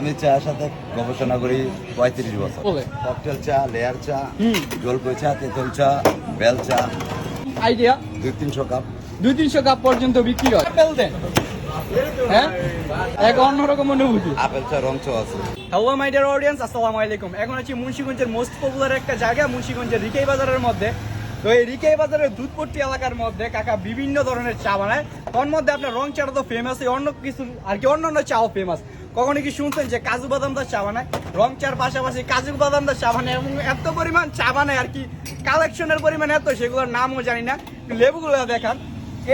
আমি চায়ের সাথে গবেষণা করি ৩৫ বছর। বলে ককটেল চা, লেয়ার চা, জলপাই চা, তেঁতুল চা, বেল চা, আইডিয়া ২-৩০০ কাপ। 200-300 কাপ পর্যন্ত বিক্রি হয়। আপেল দেন, হ্যাঁ, এক অন্যরকম অনুভূতি। আপেল চা, রং চা আছে। হ্যালো মাই ডিয়ার অডিয়েন্স, আসসালামু আলাইকুম। এখন আছি মুন্সিগঞ্জের মোস্ট পপুলার একটা জায়গা, মুন্সিগঞ্জের রিকাই বাজারের মধ্যে। তো এই রিকাই বাজারের দুধপট্টি এলাকার মধ্যে কাকা বিভিন্ন ধরনের চা বানায়। তার মধ্যে আপনার রং চাটা তো ফেমাস, অন্য কিছু আর কি অন্যান্য চাও ফেমাস। কখনো কি শুনছেন যে কাজু বাদামদার চা বানায়? রং চার পাশাপাশি কাজু বাদামদার চা বানায় এবং এত পরিমাণ চা বানায় আর কি, কালেকশনের পরিমাণ এত, সেগুলোর নামও জানি না। লেবুগুলো দেখান,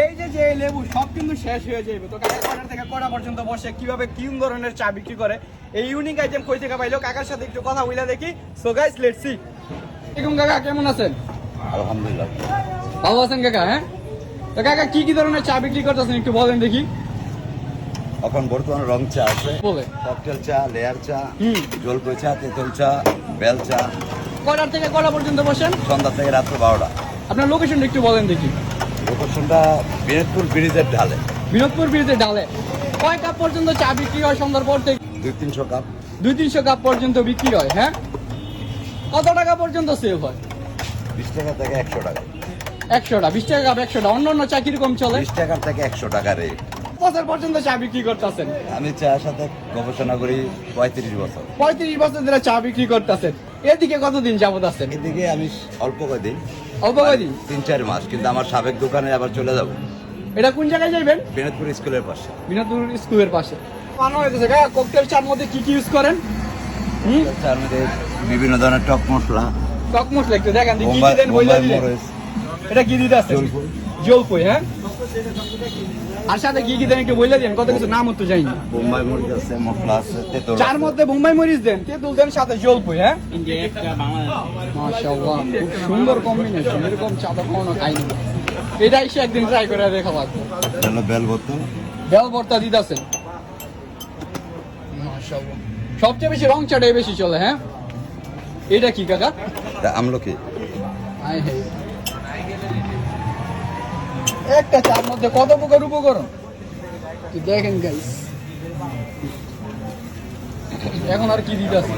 এই যে এই লেবু সব কিন্তু শেষ হয়ে যাবে। তো কাকা কটা থেকে কটা পর্যন্ত বসে, কিভাবে কি ধরনের চা বিক্রি করে, এই ইউনিক আইটেম কই থেকে পাইলো, কাকার সাথে একটু কথা বলে দেখি। So guys, let's see. এরকম কাকা কেমন আছেন? আলহামদুলিল্লাহ, ভালো আছেন কাকা? হ্যাঁ, তো কাকা কি ধরনের চা বিক্রি করতেছেন একটু বলেন দেখি। এখন বর্তমানে রং চা আছে, বলে ককটেল চা, লেয়ার চা, জলপাই চা, তেঁতুল চা, বেল চা। কটার থেকে কটা পর্যন্ত বসেন? সন্ধ্যা থেকে রাত্র 12টা। আপনার লোকেশনটা একটু বলেন দেখি। লোকেশনটা বিনোদপুর ব্রিজের ঢালে। বিনোদপুর ব্রিজের ডালে। কয় কাপ পর্যন্ত চা বিক্রি হয় সন্ধ্যার পর থেকে? ২-৩০০ কাপ। 200-300 কাপ পর্যন্ত বিক্রি হয়। হ্যাঁ, কত টাকা পর্যন্ত সেল হয়? ২০ টাকা থেকে 100 টাকা। 100টা, 20 টাকা কাপ 100টা। অন্য চা কিরকম চলে? ২০ টাকার থেকে 100 টাকা রেট। বছর পর্যন্ত চা বিক্রি করতেছেন? আমি চায়ের সাথে গবেষণা করি ৩৫ বছর। 35 বছর ধরে চা বিক্রি করতেছেন। এদিকে কতদিন যাবত আছেন? এদিকে আমি অল্প কদিন, অল্প কয়দিন? ৩-৪ মাস, কিন্তু আমার সাবেক দোকানে আবার চলে যাব। এটা কোন জায়গায় যাইবেন? বিনোদপুর স্কুলের পাশে। বিনোদপুর স্কুলের পাশে বানানো হইতেছে। ককটেল চার মধ্যে কি ইউজ করেন? চার মধ্যে বিভিন্ন ধরনের টক মশলা, টক মশলা একটু দেখান দেখি, কি বোম্বাই দেন বইলা দিলেন। মরিচ, এটা কি দিতে আছে? জলপাই। জলপাই, হ্যাঁ। আর সাথে কি দেন একটু বইলা দেন, কত কিছু নাম তো জানি না। বোম্বাই মরিচ আছে, মশলা আছে, তেঁতুল চার আছে। মধ্যে বোম্বাই মরিচ দেন, তেঁতুল দেন, সাথে জলপাই, হ্যাঁ। মাশাআল্লাহ, খুব সুন্দর কম্বিনেশন। এরকম চা তো কখনো খাইনি। এটা এসে একদিন ট্রাই করে দেখা লাগবে। এটা হলো বেল বোতল। বেল ভর্তা দিতেছেন, মাশাআল্লাহ। সবচেয়ে বেশি রং চাটাই বেশি চলে, হ্যাঁ। এটা কি কাকা? এটা আমলকি। আয় হায়। একটা চার মধ্যে কত প্রকার উপকরণ কি দেখেন গাইস। এখন আর কি দিতেছে?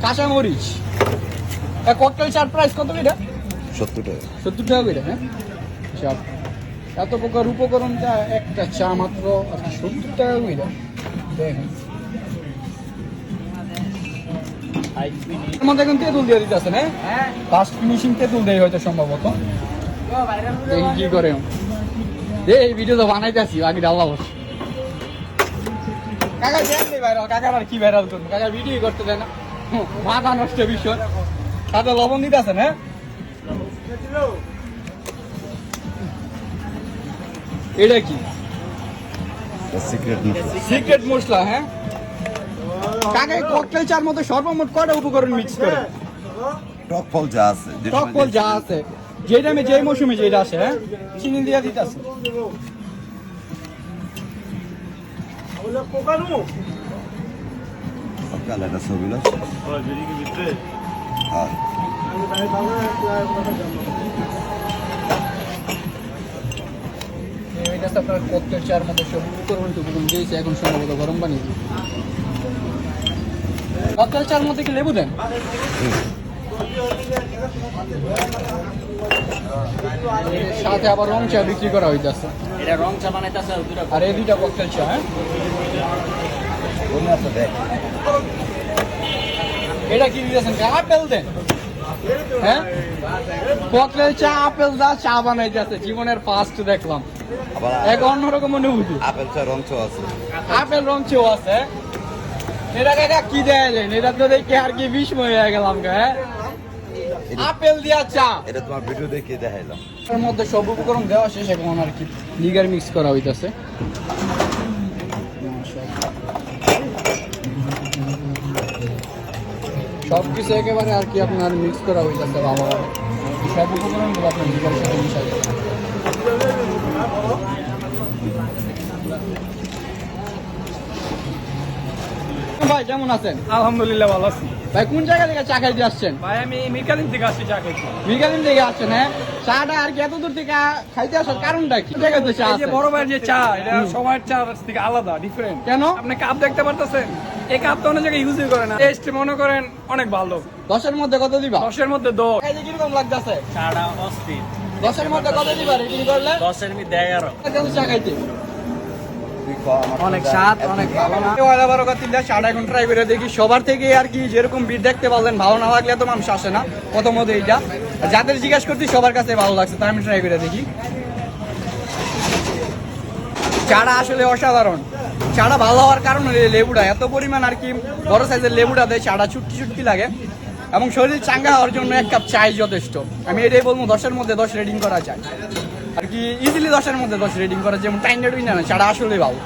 কাঁচা মরিচ। ককটেল চার প্রাইস কত এটা? ৭০ টাকা। 70 টাকা করে, হ্যাঁ। সব এত প্রকার উপকরণটা একটা চা মাত্র 70 টাকা করে। দেখেন এর মধ্যে এখন তেঁতুল দিয়ে দিতেছেন, হ্যাঁ। লাস্ট ফিনিশিং তেঁতুল দেয় হয়তো সম্ভবত। দেখি কি করে। এই ভিডিও তো বানাইতেছি, আগে ডাল্লা বস। কাকা জানলে ভাইরাল, কাকার আর কি ভাইরাল করবো, কাকা ভিডিও করতে দেয় না। মাথা নষ্ট বিষয়। সাথে লবণ দিতেছেন, হ্যাঁ। এটা কি? সিক্রেট মশলা। সিক্রেট মশলা, হ্যাঁ। কাকা ককটেল চার মধ্যে সর্বমোট কয়টা উপকরণ মিক্স করে? টক ফল যা আছে, টক ফল যা আছে, যে টাইমে যে মৌসুমে যেটা আসে, হ্যাঁ। চিনি দিয়ে দিতেছে। সকাল একটা ছবি লো। হ্যাঁ, এটা তো আপনার ককটেল চার মধ্যে সব উপকরণ টুকুন দিয়েছে, এখন সম্ভবত গরম পানি দিয়ে। ককটেল চার মধ্যে কি লেবু দেন? সাথে আবার রং চা বিক্রি করা হইতেছে। এটা রং চা বানাইতেছে আর এই দুইটা ককটেল চা, হ্যাঁ। কোন আছে দেখ। এটা কি দিয়েছেন? আপেল দেন, হ্যাঁ। ককটেল চা আপেল দা চা বানাইতেছে, জীবনের ফার্স্ট দেখলাম। আবার এক অন্যরকম অনুভূতি। আপেল চা, রং চা আছে। আপেল রং চেও আছে। এটা কাকা কি দেয়ালেন? এটা তো দেখে আর কি বিস্ময় হয়ে গেলাম, হ্যাঁ। আপেল দিয়া চা। এটা তোমার ভিডিও দেখে দেখাইলাম। এর মধ্যে সব উপকরণ দেওয়া শেষ, এখন আর কি লিগার মিক্স করা হইতাছে। সবকিছু একেবারে আর কি আপনার মিক্স করা হইতাছে ভালোভাবে। সব উপকরণগুলো আপনার লিগারের সাথে মিশাই যাবে। ভাই কেমন আছেন? আলহামদুলিল্লাহ ভালো আছি ভাই কোন জায়গা থেকে চা খাইতে আসছেন? ভাই। আমি মিরকাদিম থেকে আসছি চা খাইতে। মিরকাদিম থেকে আসছেন, হ্যাঁ? চাটা আর কি এত দূর থেকে খাইতে আসার কারণটা কি? কোন জায়গায় তো চা এই যে আছে? বড় ভাইয়ের যে চা, এটা সময়ের চা থেকে আলাদা, ডিফারেন্ট। কেন? আপনি কাপ দেখতে পারতেছেন, এই কাপ তো অনেক জায়গায় ইউজই করে না। টেস্ট মনে করেন অনেক ভালো। 10-এর মধ্যে কত দিবা? 10-এর মধ্যে 10। এই যে কিরকম লাগতেছে? চাটা অস্থির। 10-এর মধ্যে কত দিবা রেটিং করলে? 10-এর মধ্যে 11। কেন চা খাইতে? অনেক স্বাদ, অনেক ভালো না। চাটা এখন ট্রাই করে দেখি। সবার থেকে আর কি যেরকম ভিড় দেখতে পারলেন, ভালো না লাগলে তো মানুষ আসে না প্রথমত এইটা। আর যাদের জিজ্ঞেস করছি সবার কাছে ভালো লাগছে, তাই আমি ট্রাই করে দেখি। চাটা আসলে অসাধারণ। চাটা ভালো হওয়ার কারণ হলো এই লেবুটা, এত পরিমাণ আর কি বড় সাইজের লেবুটা দেয়, চাটা ছুটকি ছুটকি লাগে এবং শরীর চাঙ্গা হওয়ার জন্য এক কাপ চাই যথেষ্ট। আমি এটাই বলবো 10-এর মধ্যে 10 রেটিং করা যায় আর কি, ইজিলি 10-এর মধ্যে 10 রেটিং করা, যেমন টাইম রেটিং না, চাটা আসলে ভালো।